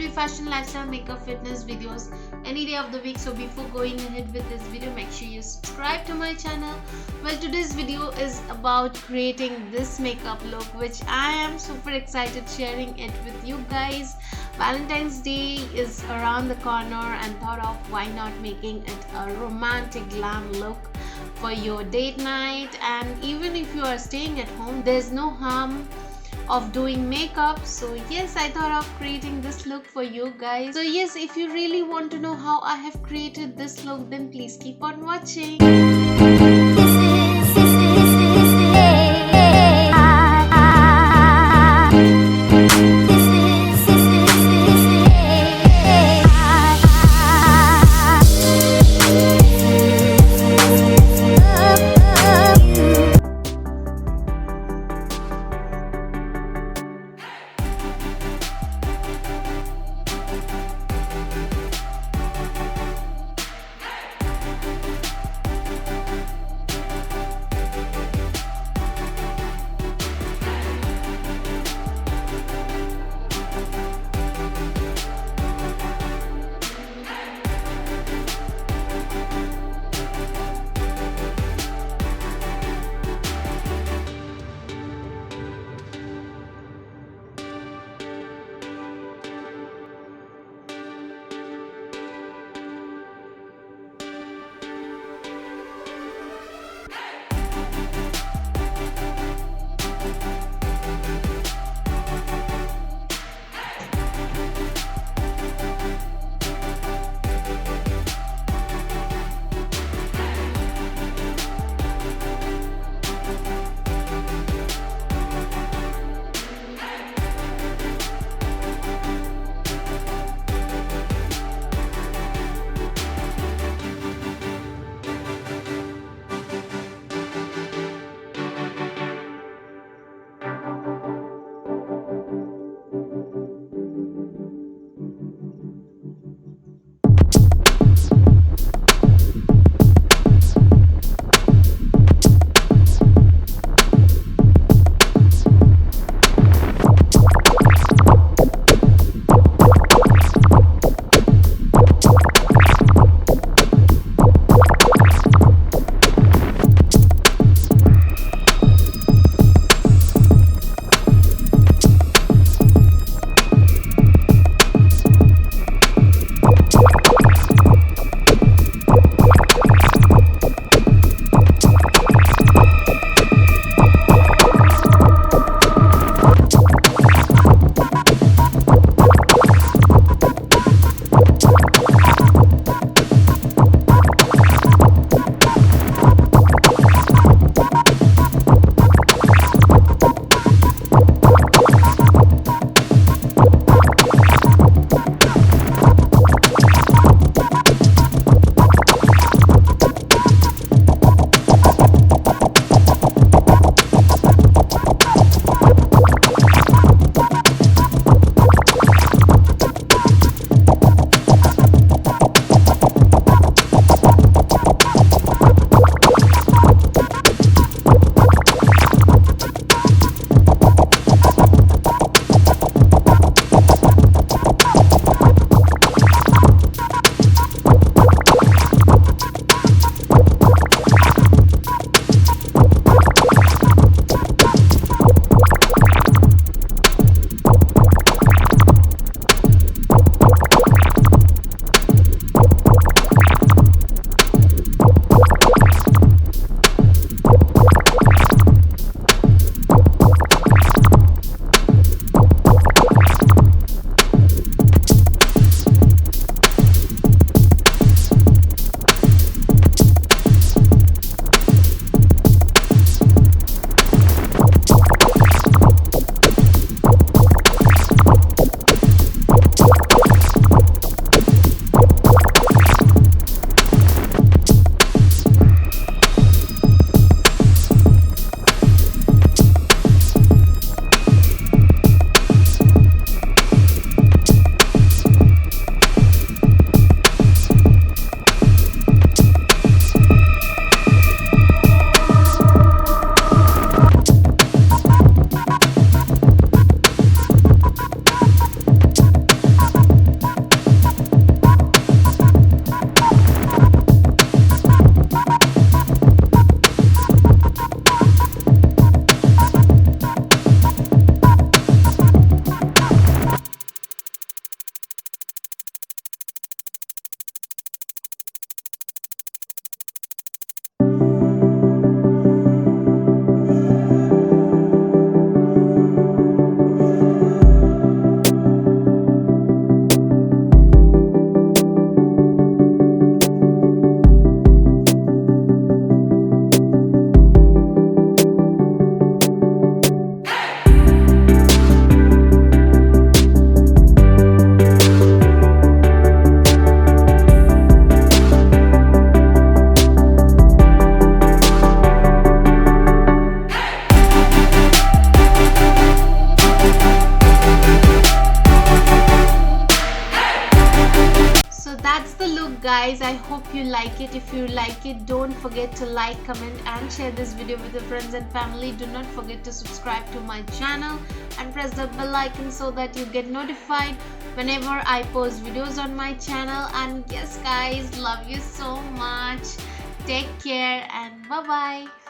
beauty, fashion, lifestyle, makeup, fitness videos any day of the week. So before going ahead with this video, make sure you subscribe to my channel. Well, today's video is about creating this makeup look, which I am super excited sharing it with you guys. Valentine's Day is around the corner and thought of why not making it a romantic glam look for your date night. And even if you are staying at home, there's no harm of doing makeup. So yes, I thought of creating this look for you guys. So yes, if you really want to know how I have created this look, then please keep on watching. guys, I hope you like it. If you like it, don't forget to like, comment and share this video with your friends and family. Do not forget to subscribe to my channel and press the bell icon so that you get notified whenever I post videos on my channel. And yes guys, love you so much. Take care and bye bye.